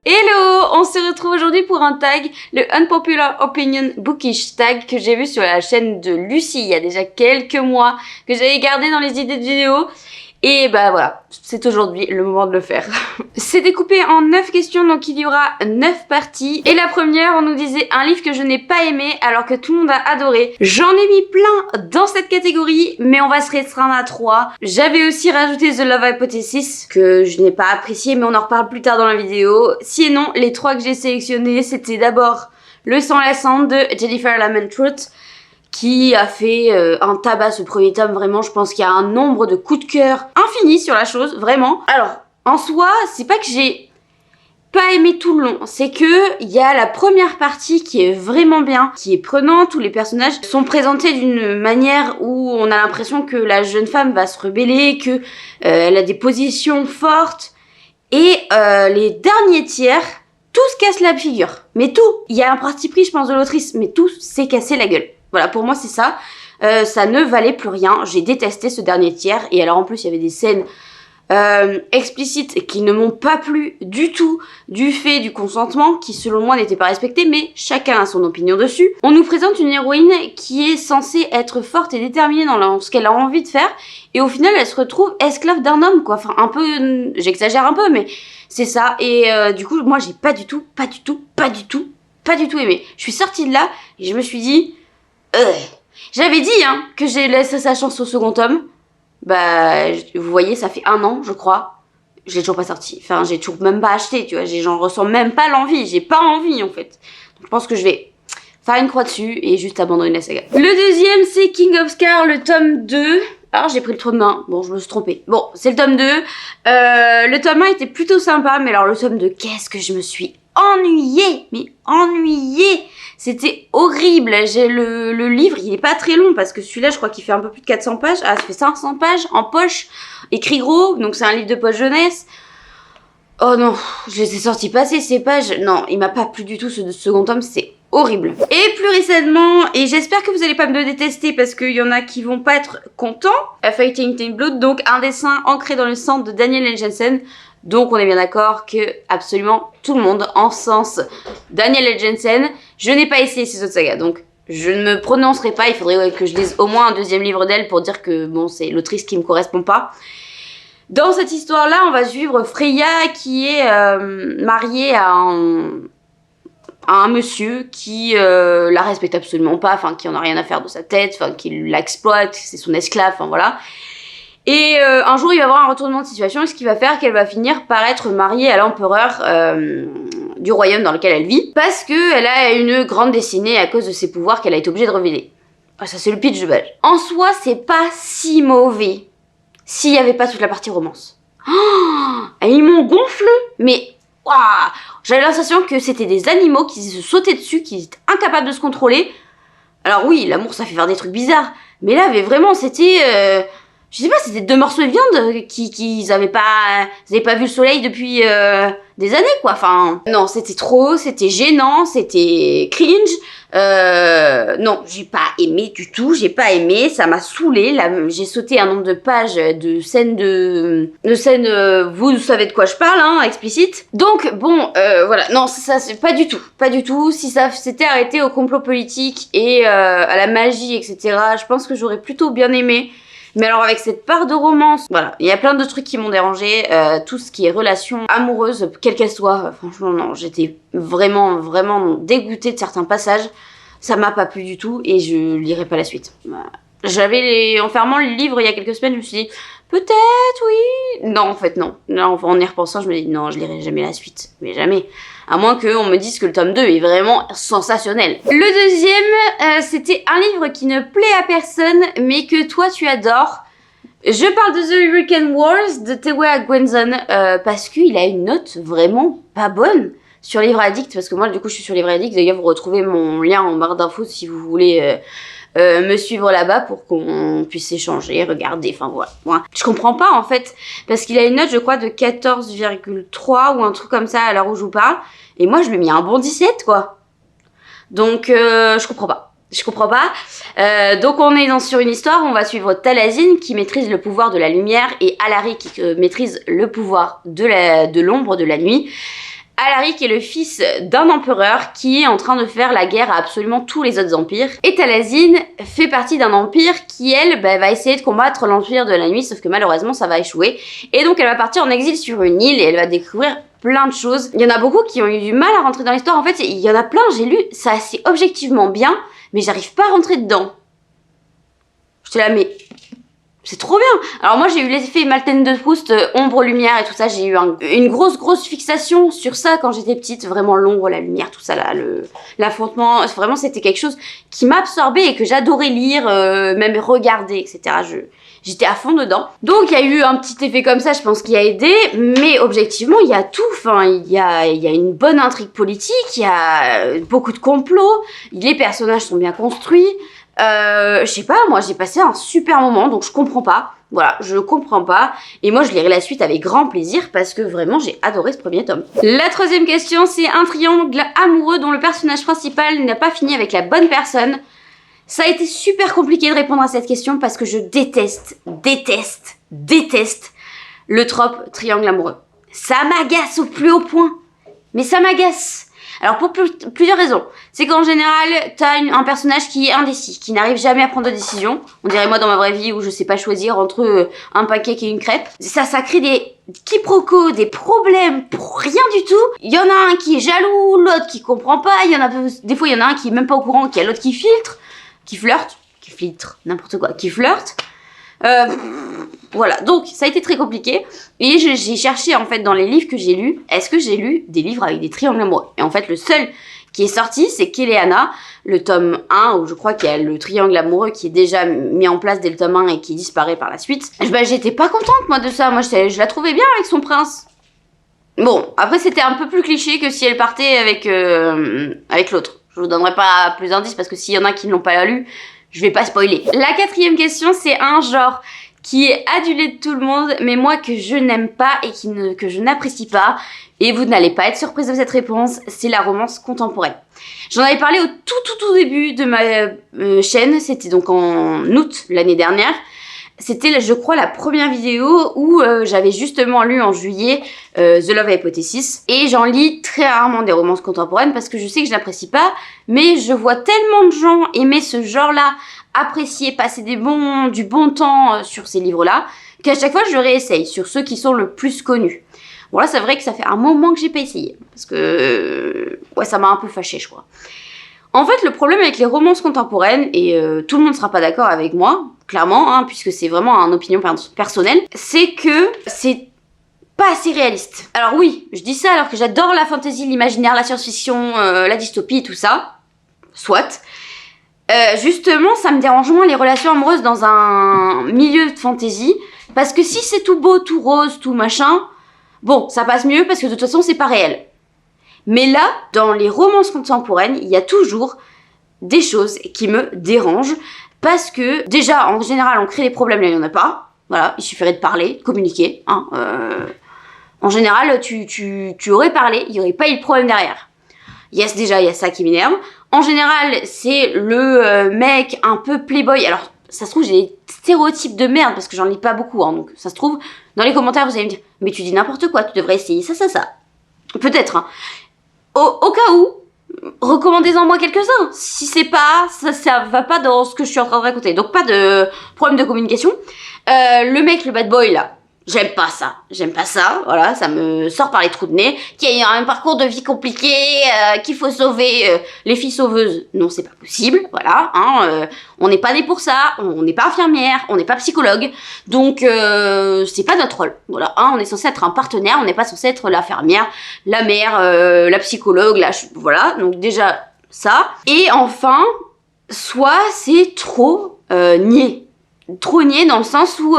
Hello, on se retrouve aujourd'hui pour un tag, le Unpopular Opinion Bookish tag que j'ai vu sur la chaîne de Lucie il y a déjà quelques mois, que j'avais gardé dans les idées de vidéos. Et bah voilà, c'est aujourd'hui le moment de le faire. C'est découpé en 9 questions, donc il y aura 9 parties. Et la première, on nous disait un livre que je n'ai pas aimé alors que tout le monde a adoré. J'en ai mis plein dans cette catégorie, mais on va se restreindre à 3. J'avais aussi rajouté The Love Hypothesis, que je n'ai pas apprécié, mais on en reparle plus tard dans la vidéo. Sinon, les 3 que j'ai sélectionnés, c'était d'abord Le sang lassant de Jennifer Lamont-Truth, qui a fait un tabac ce premier tome. Vraiment, je pense qu'il y a un nombre de coups de cœur infini sur la chose, vraiment. Alors, en soi, c'est pas que j'ai pas aimé tout le long, c'est que il y a la première partie qui est vraiment bien, qui est prenante, où les personnages sont présentés d'une manière où on a l'impression que la jeune femme va se rebeller, que elle a des positions fortes, et les derniers tiers, tout se casse la figure, mais tout. Il y a un parti pris, je pense, de l'autrice, mais tout s'est cassé la gueule. Voilà, pour moi c'est ça. Ça ne valait plus rien. J'ai détesté ce dernier tiers. Et alors en plus il y avait des scènes explicites qui ne m'ont pas plu du tout, du fait du consentement qui selon moi n'était pas respecté, mais chacun a son opinion dessus. On nous présente une héroïne qui est censée être forte et déterminée dans ce qu'elle a envie de faire, et au final elle se retrouve esclave d'un homme, quoi. Enfin un peu, j'exagère un peu, mais c'est ça. Et du coup moi j'ai pas du tout aimé. Je suis sortie de là et je me suis dit j'avais dit que j'ai laissé sa chance au second tome. Bah, vous voyez, ça fait 1 an, je crois. Je l'ai toujours pas sorti. Enfin, j'ai toujours même pas acheté, tu vois. J'en ressens même pas l'envie. J'ai pas envie, en fait. Donc, je pense que je vais faire une croix dessus et juste abandonner la saga. Le deuxième, c'est King of Scars, le tome 2. Alors, j'ai pris le tome 1. Bon, je me suis trompée. Bon, c'est le tome 2. Le tome 1 était plutôt sympa, mais alors le tome 2, qu'est-ce que je me suis ennuyée. Mais ennuyée. C'était horrible. J'ai le livre, il est pas très long parce que celui-là, je crois qu'il fait un peu plus de 400 pages. Ah, ça fait 500 pages en poche, écrit gros, donc c'est un livre de poche jeunesse. Oh non, je les ai sortis passer ces pages. Non, il m'a pas plu du tout ce second tome, c'est horrible. Et plus récemment, et j'espère que vous allez pas me détester parce qu'il y en a qui vont pas être contents, A Fighting in Blood, donc un dessin ancré dans le sang de Daniel L. Jensen. Donc on est bien d'accord que absolument tout le monde encense Daniel L. Jensen. Je n'ai pas essayé ces autres sagas, donc je ne me prononcerai pas. Il faudrait que je lise au moins un deuxième livre d'elle pour dire que bon, c'est l'autrice qui me correspond pas. Dans cette histoire-là, on va suivre Freya qui est mariée à un monsieur qui la respecte absolument pas, enfin qui en a rien à faire de sa tête, enfin qui l'exploite, c'est son esclave, enfin voilà. Et un jour, il va y avoir un retournement de situation, et ce qui va faire qu'elle va finir par être mariée à l'empereur du royaume dans lequel elle vit, parce qu'elle a une grande destinée à cause de ses pouvoirs qu'elle a été obligée de révéler. Ah, ça, c'est le pitch de base. En soi, c'est pas si mauvais s'il n'y avait pas toute la partie romance. Oh, ils m'ont gonflé, mais waouh, j'avais l'impression que c'était des animaux qui se sautaient dessus, qui étaient incapables de se contrôler. Alors oui, l'amour, ça fait faire des trucs bizarres, mais là, vraiment, c'était... je sais pas, c'était 2 morceaux de viande qui avaient pas vu le soleil depuis des années, quoi. Enfin, non, c'était trop, c'était gênant, c'était cringe. Non, j'ai pas aimé du tout, j'ai pas aimé, ça m'a saoulée. J'ai sauté un nombre de pages de scènes vous savez de quoi je parle, explicite. Donc, bon, voilà, non, ça c'est pas du tout. Si ça s'était arrêté au complot politique et à la magie, etc., je pense que j'aurais plutôt bien aimé. Mais alors avec cette part de romance, voilà, il y a plein de trucs qui m'ont dérangé, tout ce qui est relation amoureuse, quelle qu'elle soit, franchement non, j'étais vraiment dégoûtée de certains passages, ça m'a pas plu du tout et je lirai pas la suite. En fermant le livre il y a quelques semaines, je me suis dit, peut-être oui, non en fait non, là en y repensant je me dis non, je lirai jamais la suite, mais jamais. À moins qu'on me dise que le tome 2 est vraiment sensationnel. Le deuxième, c'était un livre qui ne plaît à personne, mais que toi tu adores. Je parle de The Hurricane Wars de Tewa Gwenson, parce qu'il a une note vraiment pas bonne sur Livre Addict, parce que moi du coup je suis sur Livre Addict. D'ailleurs vous retrouvez mon lien en barre d'infos si vous voulez me suivre là-bas pour qu'on puisse échanger, regarder, enfin voilà. Moi, je comprends pas en fait, parce qu'il a une note je crois de 14,3 ou un truc comme ça à l'heure où je vous parle, et moi je lui ai mis un bon 17 quoi. Donc je comprends pas. Donc on est sur une histoire où on va suivre Talazine qui maîtrise le pouvoir de la lumière et Alari qui maîtrise le pouvoir de l'ombre, de la nuit. Alaric est le fils d'un empereur qui est en train de faire la guerre à absolument tous les autres empires. Et Talazine fait partie d'un empire qui, elle, va essayer de combattre l'empire de la nuit, sauf que malheureusement, ça va échouer. Et donc, elle va partir en exil sur une île et elle va découvrir plein de choses. Il y en a beaucoup qui ont eu du mal à rentrer dans l'histoire. En fait, il y en a plein, j'ai lu, ça c'est objectivement bien, mais j'arrive pas à rentrer dedans. J'étais là, mais... c'est trop bien. Alors moi j'ai eu l'effet Maltaine de Proust, ombre, lumière et tout ça. J'ai eu une grosse fixation sur ça quand j'étais petite. Vraiment l'ombre, la lumière, tout ça là, l'affrontement. Vraiment c'était quelque chose qui m'absorbait et que j'adorais lire, même regarder, etc. J'étais à fond dedans. Donc il y a eu un petit effet comme ça, je pense, qui a aidé. Mais objectivement il y a tout. Enfin il y a une bonne intrigue politique, il y a beaucoup de complots. Les personnages sont bien construits. Je sais pas, moi j'ai passé un super moment, donc je comprends pas. Voilà, je comprends pas. Et moi je lirai la suite avec grand plaisir parce que vraiment j'ai adoré ce premier tome. La troisième question, c'est un triangle amoureux dont le personnage principal n'a pas fini avec la bonne personne. Ça a été super compliqué de répondre à cette question parce que je déteste le trope triangle amoureux. Ça m'agace au plus haut point. Mais ça m'agace. Alors pour plusieurs raisons. C'est qu'en général, t'as un personnage qui est indécis, qui n'arrive jamais à prendre de décision. On dirait moi dans ma vraie vie où je sais pas choisir entre un pancake et une crêpe. Ça crée des quiproquos, des problèmes pour rien du tout. Il y en a un qui est jaloux, l'autre qui comprend pas. Des fois il y en a un qui est même pas au courant, qu'il y a l'autre qui filtre, n'importe quoi, qui flirte. Voilà, donc ça a été très compliqué et j'ai cherché en fait dans les livres que j'ai lus, est-ce que j'ai lu des livres avec des triangles amoureux? Et en fait le seul qui est sorti c'est Kéléana, le tome 1 où je crois qu'il y a le triangle amoureux qui est déjà mis en place dès le tome 1 et qui disparaît par la suite. J'étais pas contente moi de ça, moi je la trouvais bien avec son prince. Bon, après c'était un peu plus cliché que si elle partait avec l'autre. Je vous donnerai pas plus d'indices parce que s'il y en a qui ne l'ont pas lu, je vais pas spoiler. La quatrième question, c'est un genre qui est adulé de tout le monde, mais moi que je n'aime pas et que je n'apprécie pas. Et vous n'allez pas être surprise de cette réponse, c'est la romance contemporaine. J'en avais parlé au tout début de ma chaîne, c'était donc en août l'année dernière. C'était, je crois, la première vidéo où j'avais justement lu en juillet The Love Hypothesis. Et j'en lis très rarement des romances contemporaines parce que je sais que je n'apprécie pas. Mais je vois tellement de gens aimer ce genre-là, apprécier, passer du bon temps sur ces livres-là, qu'à chaque fois je réessaye sur ceux qui sont le plus connus. Bon là c'est vrai que ça fait un moment que j'ai pas essayé. Parce que ouais, ça m'a un peu fâchée je crois. En fait, le problème avec les romances contemporaines, et tout le monde sera pas d'accord avec moi, clairement, hein, puisque c'est vraiment une opinion personnelle, c'est que c'est pas assez réaliste. Alors oui, je dis ça alors que j'adore la fantasy, l'imaginaire, la science-fiction, la dystopie, tout ça, soit. Justement, ça me dérange moins les relations amoureuses dans un milieu de fantasy, parce que si c'est tout beau, tout rose, tout machin, bon, ça passe mieux parce que de toute façon, c'est pas réel. Mais là, dans les romances contemporaines, il y a toujours des choses qui me dérangent parce que, déjà, en général, on crée des problèmes, là, il n'y en a pas. Voilà, il suffirait de parler, de communiquer. Hein, en général, tu aurais parlé, il n'y aurait pas eu de problème derrière. Yes, déjà, il y a ça qui m'énerve. En général, c'est le mec un peu playboy. Alors, ça se trouve, j'ai des stéréotypes de merde parce que j'en lis pas beaucoup. Hein, donc, ça se trouve, dans les commentaires, vous allez me dire « Mais tu dis n'importe quoi, tu devrais essayer ça. » Peut-être, hein. Au cas où, recommandez-en moi quelques-uns. Si c'est pas, ça va pas dans ce que je suis en train de raconter. Donc pas de problème de communication. Le mec, le bad boy là, j'aime pas ça. Voilà, ça me sort par les trous de nez. Qui a un parcours de vie compliqué, qu'il faut sauver. Les filles sauveuses, non c'est pas possible. Voilà, hein, on n'est pas né pour ça. On n'est pas infirmière, on n'est pas psychologue. Donc c'est pas notre rôle. Voilà, hein, on est censé être un partenaire. On n'est pas censé être l'infirmière, la mère, la psychologue. Voilà, donc déjà ça. Et enfin, soit c'est trop niais. Trop niais dans le sens où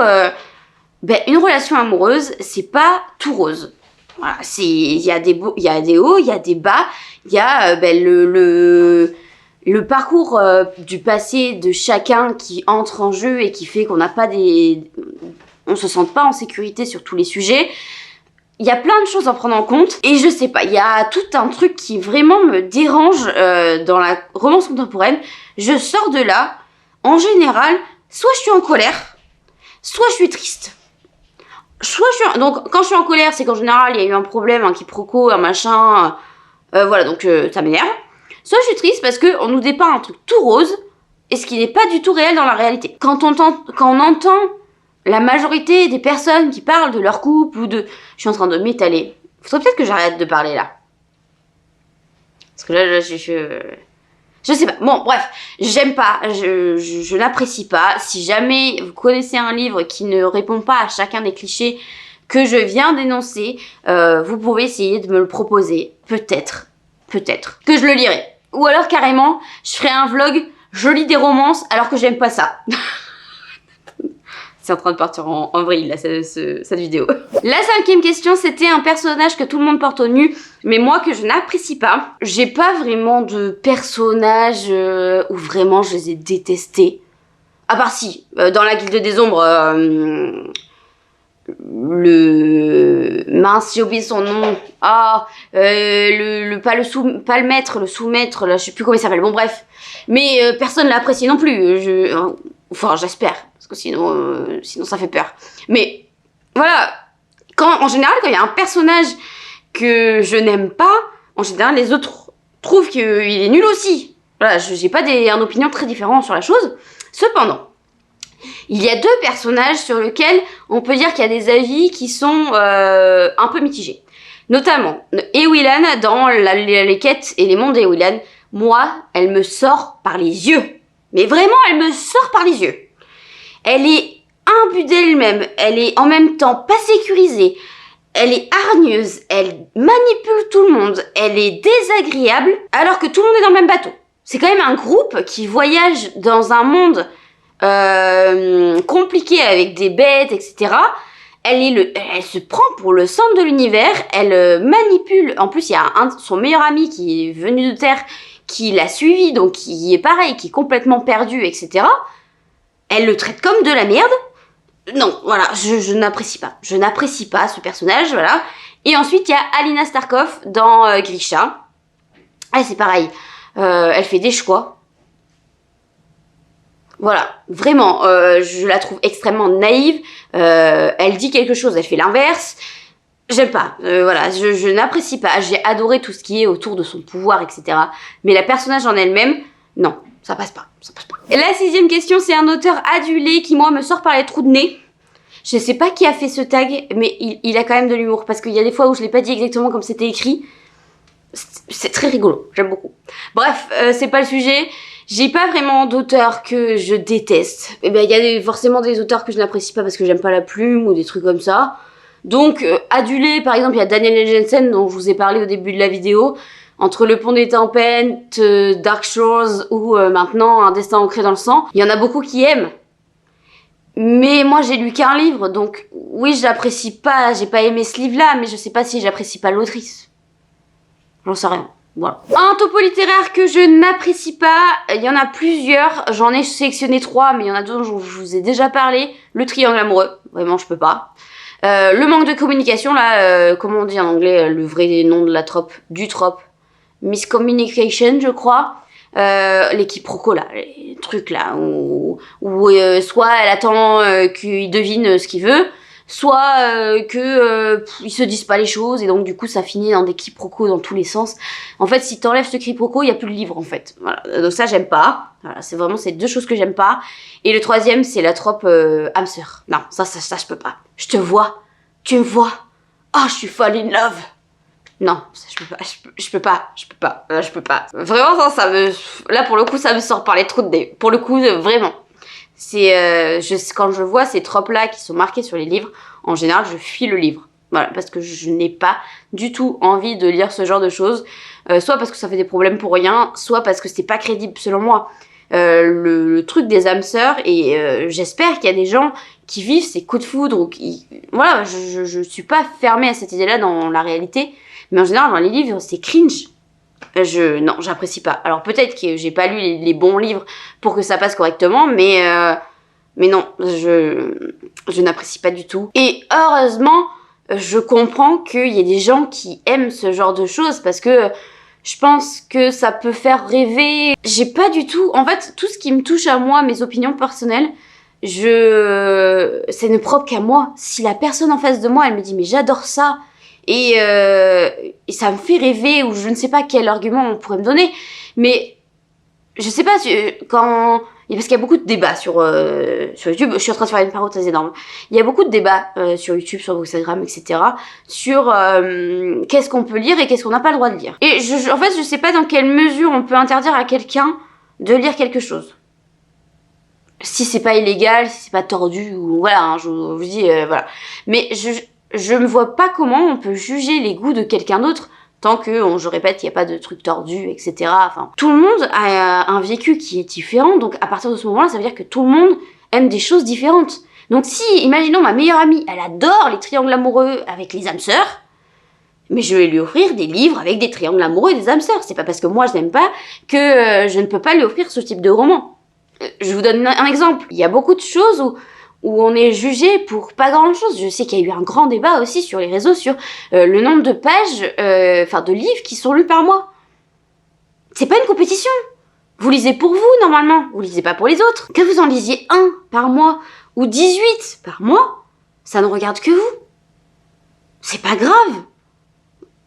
une relation amoureuse, c'est pas tout rose. Voilà, il y a des hauts, il y a des bas, il y a le parcours du passé de chacun qui entre en jeu et qui fait qu'on n'a pas on se sent pas en sécurité sur tous les sujets. Il y a plein de choses à prendre en compte et je sais pas, il y a tout un truc qui vraiment me dérange dans la romance contemporaine. Je sors de là, en général, soit je suis en colère, soit je suis triste. Donc, quand je suis en colère, c'est qu'en général, il y a eu un problème, un quiproquo, un machin. Voilà, donc ça m'énerve. Soit je suis triste parce qu'on nous dépeint un truc tout rose, et ce qui n'est pas du tout réel dans la réalité. Quand on entend la majorité des personnes qui parlent de leur couple ou de... Je suis en train de m'étaler. Faudrait peut-être que j'arrête de parler là. Parce que là, je sais pas. Bon, bref, j'aime pas, je n'apprécie pas. Si jamais vous connaissez un livre qui ne répond pas à chacun des clichés que je viens d'énoncer, vous pouvez essayer de me le proposer. Peut-être que je le lirai. Ou alors carrément, je ferai un vlog, je lis des romances alors que j'aime pas ça. C'est en train de partir en vrille, là, cette vidéo. La 5e question, c'était un personnage que tout le monde porte au nu, mais moi que je n'apprécie pas. J'ai pas vraiment de personnages où vraiment je les ai détestés. À part si, dans la Guilde des Ombres, mince, j'ai oublié son nom. Ah, pas le maître, le sous-maître, là, je sais plus comment il s'appelle. Bon, bref. Mais personne l'a apprécié non plus. Enfin, j'espère. Parce que sinon ça fait peur. Mais voilà, en général, quand il y a un personnage que je n'aime pas, en général, les autres trouvent qu'il est nul aussi. Voilà, j'ai pas une opinion très différente sur la chose. Cependant, il y a 2 personnages sur lesquels on peut dire qu'il y a des avis qui sont un peu mitigés. Notamment, Eowyn dans les quêtes et les mondes d'Eowyn. Moi, elle me sort par les yeux. Mais vraiment, elle me sort par les yeux. Elle est imbue d'elle-même, elle est en même temps pas sécurisée, elle est hargneuse, elle manipule tout le monde, elle est désagréable, alors que tout le monde est dans le même bateau. C'est quand même un groupe qui voyage dans un monde compliqué avec des bêtes, etc. Elle se prend pour le centre de l'univers, elle manipule. En plus, il y a son meilleur ami qui est venu de Terre, qui l'a suivi, donc qui est pareil, qui est complètement perdu, etc. Elle le traite comme de la merde. Non, voilà, je n'apprécie pas. Je n'apprécie pas ce personnage, voilà. Et ensuite, il y a Alina Starkov dans Grisha. Ah, c'est pareil. Elle fait des choix. Voilà, vraiment, je la trouve extrêmement naïve. Elle dit quelque chose, elle fait l'inverse. J'aime pas, voilà, je n'apprécie pas. J'ai adoré tout ce qui est autour de son pouvoir, etc. Mais la personnage en elle-même, non. Ça passe pas. Et la 6e question, c'est un auteur adulé qui, moi, me sort par les trous de nez. Je sais pas qui a fait ce tag, mais il a quand même de l'humour. Parce qu'il y a des fois où je l'ai pas dit exactement comme c'était écrit. C'est très rigolo, j'aime beaucoup. Bref, c'est pas le sujet. J'ai pas vraiment d'auteurs que je déteste. Et ben, il y a forcément des auteurs que je n'apprécie pas parce que j'aime pas la plume ou des trucs comme ça. Donc, adulé, par exemple, il y a Daniel L. Jensen dont je vous ai parlé au début de la vidéo. Entre Le Pont des Tempêtes, Dark Shores ou maintenant Un Destin ancré dans le sang, il y en a beaucoup qui aiment. Mais moi j'ai lu qu'un livre, donc oui, je l'apprécie pas, j'ai pas aimé ce livre-là, mais je sais pas si j'apprécie pas l'autrice. J'en sais rien. Voilà. Un topo littéraire que je n'apprécie pas, il y en a plusieurs, j'en ai sélectionné 3, mais il y en a 2 dont je vous ai déjà parlé. Le triangle amoureux, vraiment je peux pas. Le manque de communication, là, comment on dit en anglais, le vrai nom de la trope, du trope. Miscommunication, je crois. Les quiproquos, là, les trucs là, où soit elle attend qu'il devine ce qu'il veut, soit ils se disent pas les choses, et donc du coup ça finit dans des quiproquos dans tous les sens. En fait, si t'enlèves ce quiproquo, il y a plus de livre en fait. Voilà. Donc ça j'aime pas. Voilà, c'est vraiment ces 2 choses que j'aime pas. Et le 3e, c'est la trope âme sœur. Non, ça je peux pas. Je te vois, tu me vois. Oh, je suis fall in love. Non, je peux pas. Vraiment, là, pour le coup, ça me sort par les trous de nez. Pour le coup, vraiment. Quand je vois ces tropes-là qui sont marquées sur les livres, en général, je fuis le livre. Voilà, parce que je n'ai pas du tout envie de lire ce genre de choses. Soit parce que ça fait des problèmes pour rien, soit parce que c'est pas crédible, selon moi. Le truc des âmes sœurs, et j'espère qu'il y a des gens qui vivent ces coups de foudre, ou qui... Voilà, je suis pas fermée à cette idée-là dans la réalité. Mais en général, dans les livres, c'est cringe. Non, j'apprécie pas. Alors peut-être que j'ai pas lu les bons livres pour que ça passe correctement, mais non, je n'apprécie pas du tout. Et heureusement, je comprends qu'il y ait des gens qui aiment ce genre de choses, parce que je pense que ça peut faire rêver. J'ai pas du tout... En fait, tout ce qui me touche à moi, mes opinions personnelles, ça ne propre qu'à moi. Si la personne en face de moi, elle me dit mais j'adore ça et ça me fait rêver, ou je ne sais pas quel argument on pourrait me donner, mais je sais pas quand parce qu'il y a beaucoup de débats sur YouTube. Je suis en train de faire une parenthèse énorme. Il y a beaucoup de débats sur YouTube, sur Instagram, etc. sur qu'est-ce qu'on peut lire et qu'est-ce qu'on n'a pas le droit de lire. Et en fait, je sais pas dans quelle mesure on peut interdire à quelqu'un de lire quelque chose. Si c'est pas illégal, si c'est pas tordu, ou voilà, hein, je vous dis, voilà. Mais je me vois pas comment on peut juger les goûts de quelqu'un d'autre tant que, je répète, il n'y a pas de trucs tordus, etc. Enfin, tout le monde a un vécu qui est différent, donc à partir de ce moment-là, ça veut dire que tout le monde aime des choses différentes. Donc si, imaginons, ma meilleure amie, elle adore les triangles amoureux avec les âmes sœurs, mais je vais lui offrir des livres avec des triangles amoureux et des âmes sœurs. C'est pas parce que moi je n'aime pas que je ne peux pas lui offrir ce type de roman. Je vous donne un exemple. Il y a beaucoup de choses où on est jugé pour pas grand chose. Je sais qu'il y a eu un grand débat aussi sur les réseaux sur le nombre de pages, de livres qui sont lus par mois. C'est pas une compétition. Vous lisez pour vous, normalement. Vous lisez pas pour les autres. Que vous en lisiez un par mois ou 18 par mois, ça ne regarde que vous. C'est pas grave.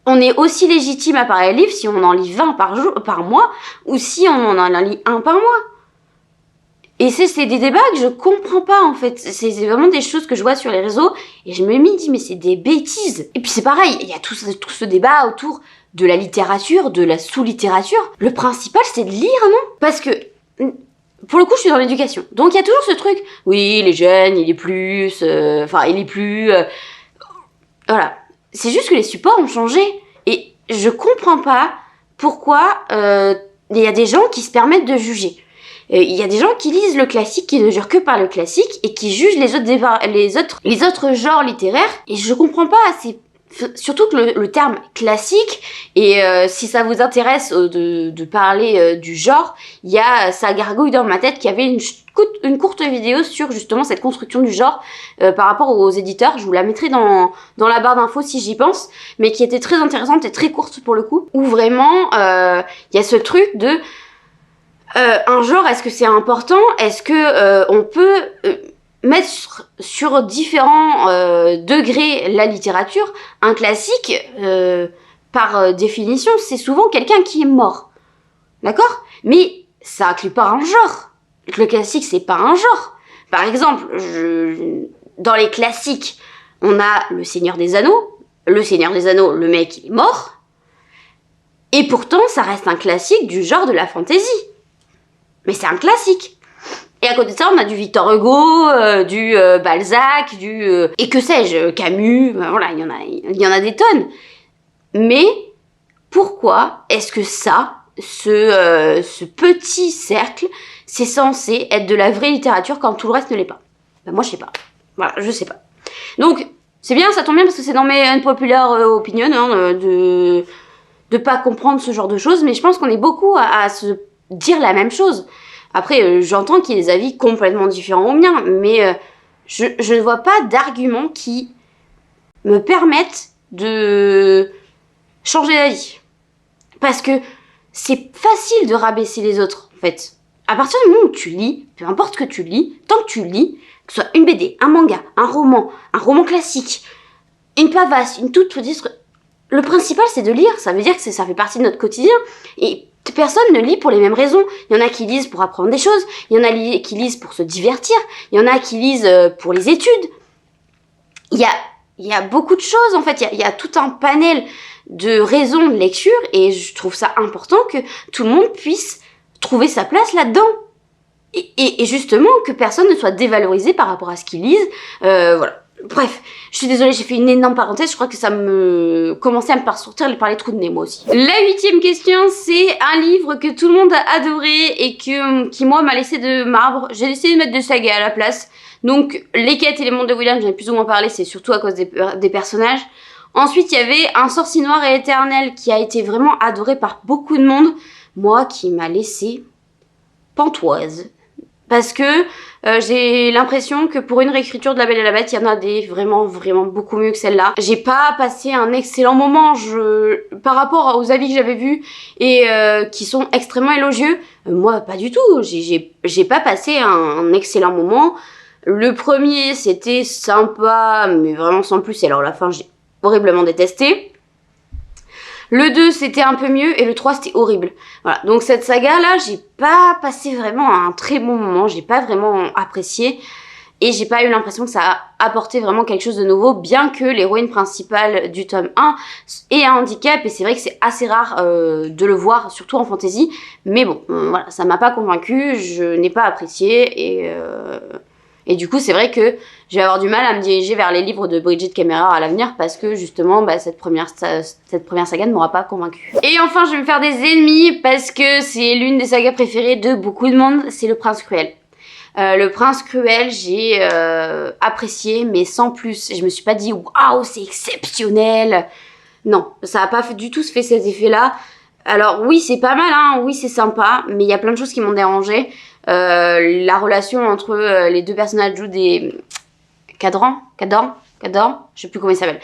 On est aussi légitime à parler livre si on en lit 20 par mois ou si on en lit un par mois. Et c'est des débats que je comprends pas, en fait. C'est vraiment des choses que je vois sur les réseaux et je me dis, mais c'est des bêtises. Et puis c'est pareil, il y a tout ce débat autour de la littérature, de la sous-littérature. Le principal, c'est de lire, non? Parce que, pour le coup, je suis dans l'éducation. Donc il y a toujours ce truc, oui, les jeunes, il est plus... Voilà. C'est juste que les supports ont changé. Et je comprends pas pourquoi il y a des gens qui se permettent de juger. Il y a des gens qui lisent le classique, qui ne jurent que par le classique et qui jugent les autres genres littéraires. Et je comprends pas, surtout que le terme classique, et si ça vous intéresse de parler du genre, il y a ça gargouille dans ma tête qu'il y avait une courte vidéo sur justement cette construction du genre par rapport aux éditeurs. Je vous la mettrai dans la barre d'infos si j'y pense, mais qui était très intéressante et très courte pour le coup, où vraiment il y a ce truc de un genre, est-ce que c'est important? Est-ce que on peut mettre sur différents degrés la littérature? Un classique, par définition, c'est souvent quelqu'un qui est mort. D'accord? Mais ça inclut pas un genre. Le classique, c'est pas un genre. Par exemple, dans les classiques, on a Le Seigneur des Anneaux. Le Seigneur des Anneaux, le mec, il est mort. Et pourtant, ça reste un classique du genre de la fantasy. Mais c'est un classique. Et à côté de ça, on a du Victor Hugo, du Balzac, et que sais-je, Camus, voilà, il y en a des tonnes. Mais pourquoi est-ce que ce petit cercle, c'est censé être de la vraie littérature quand tout le reste ne l'est pas? Ben moi, je sais pas. Voilà, je sais pas. Donc, c'est bien, ça tombe bien parce que c'est dans mes unpopular opinions, hein, de pas comprendre ce genre de choses, mais je pense qu'on est beaucoup à se dire la même chose. Après, j'entends qu'il y ait des avis complètement différents aux miens, mais je ne vois pas d'arguments qui me permettent de changer d'avis. Parce que c'est facile de rabaisser les autres, en fait. À partir du moment où tu lis, peu importe ce que tu lis, tant que tu lis, que ce soit une BD, un manga, un roman classique, une pavasse, une toute petite... Le principal, c'est de lire. Ça veut dire que ça fait partie de notre quotidien. Et personne ne lit pour les mêmes raisons. Il y en a qui lisent pour apprendre des choses. Il y en a qui lisent pour se divertir. Il y en a qui lisent pour les études. Il y a beaucoup de choses, en fait. Il y a tout un panel de raisons de lecture. Et je trouve ça important que tout le monde puisse trouver sa place là-dedans. Et justement, que personne ne soit dévalorisé par rapport à ce qu'ils lisent. Voilà. Bref, je suis désolée, j'ai fait une énorme parenthèse, je crois que ça me commençait à me sortir par les trous de nez, moi aussi. La 8e question, c'est un livre que tout le monde a adoré et qui moi m'a laissé de marbre. J'ai essayé de mettre de saga à la place. Donc, Les Quêtes et les Mondes de William, j'en ai plus ou moins parlé, c'est surtout à cause des personnages. Ensuite, il y avait Un Sorcier Noir et Éternel qui a été vraiment adoré par beaucoup de monde. Moi, qui m'a laissé pantoise. Parce que j'ai l'impression que pour une réécriture de La Belle et la Bête, il y en a des vraiment beaucoup mieux que celle-là. J'ai pas passé un excellent moment par rapport aux avis que j'avais vus et qui sont extrêmement élogieux. Moi, pas du tout. J'ai pas passé un excellent moment. Le premier, c'était sympa, mais vraiment sans plus. Et alors la fin, j'ai horriblement détesté. Le 2, c'était un peu mieux. Et le 3, c'était horrible. Voilà. Donc cette saga-là, j'ai pas passé vraiment un très bon moment. J'ai pas vraiment apprécié. Et j'ai pas eu l'impression que ça a apporté vraiment quelque chose de nouveau, bien que l'héroïne principale du tome 1 ait un handicap, et c'est vrai que c'est assez rare de le voir, surtout en fantasy. Mais bon, voilà, ça m'a pas convaincue, je n'ai pas apprécié, et du coup c'est vrai que je vais avoir du mal à me diriger vers les livres de Brigid Kemmerer à l'avenir, parce que justement, cette première saga ne m'aura pas convaincue. Et enfin, je vais me faire des ennemis, parce que c'est l'une des sagas préférées de beaucoup de monde, c'est Le Prince Cruel. Le Prince Cruel, j'ai apprécié, mais sans plus. Je me suis pas dit, waouh, c'est exceptionnel. Non, ça a pas du tout fait cet effet-là. Alors oui, c'est pas mal, hein, oui, c'est sympa, mais il y a plein de choses qui m'ont dérangé. La relation entre les deux personnages jouent des... Cadran, je sais plus comment il s'appelle.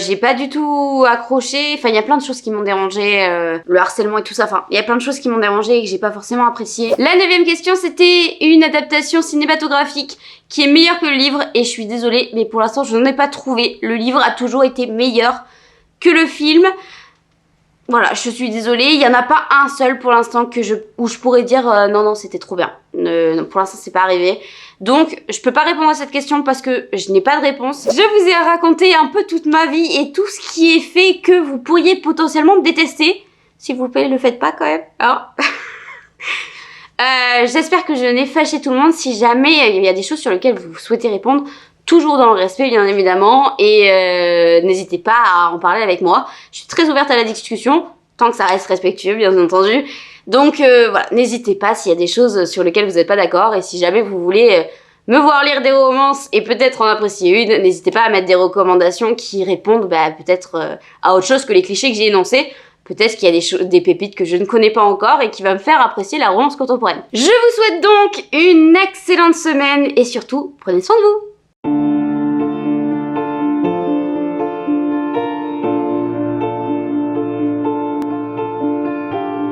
J'ai pas du tout accroché. Enfin, il y a plein de choses qui m'ont dérangé. Le harcèlement et tout ça. Enfin, il y a plein de choses qui m'ont dérangé et que j'ai pas forcément apprécié. La 9e question, c'était une adaptation cinématographique qui est meilleure que le livre. Et je suis désolée, mais pour l'instant, je n'en ai pas trouvé. Le livre a toujours été meilleur que le film. Voilà, je suis désolée, il n'y en a pas un seul pour l'instant où je pourrais dire non, c'était trop bien. Pour l'instant, c'est pas arrivé. Donc, je peux pas répondre à cette question parce que je n'ai pas de réponse. Je vous ai raconté un peu toute ma vie et tout ce qui est fait que vous pourriez potentiellement me détester. S'il vous plaît, le faites pas quand même. Hein. J'espère que je n'ai fâché tout le monde. Si jamais il y a des choses sur lesquelles vous souhaitez répondre, toujours dans le respect bien évidemment, et n'hésitez pas à en parler avec moi. Je suis très ouverte à la discussion, tant que ça reste respectueux bien entendu. Donc voilà, n'hésitez pas s'il y a des choses sur lesquelles vous n'êtes pas d'accord, et si jamais vous voulez me voir lire des romances et peut-être en apprécier une, n'hésitez pas à mettre des recommandations qui répondent peut-être à autre chose que les clichés que j'ai énoncés. Peut-être qu'il y a des pépites que je ne connais pas encore et qui va me faire apprécier la romance contemporaine. Je vous souhaite donc une excellente semaine et surtout, prenez soin de vous.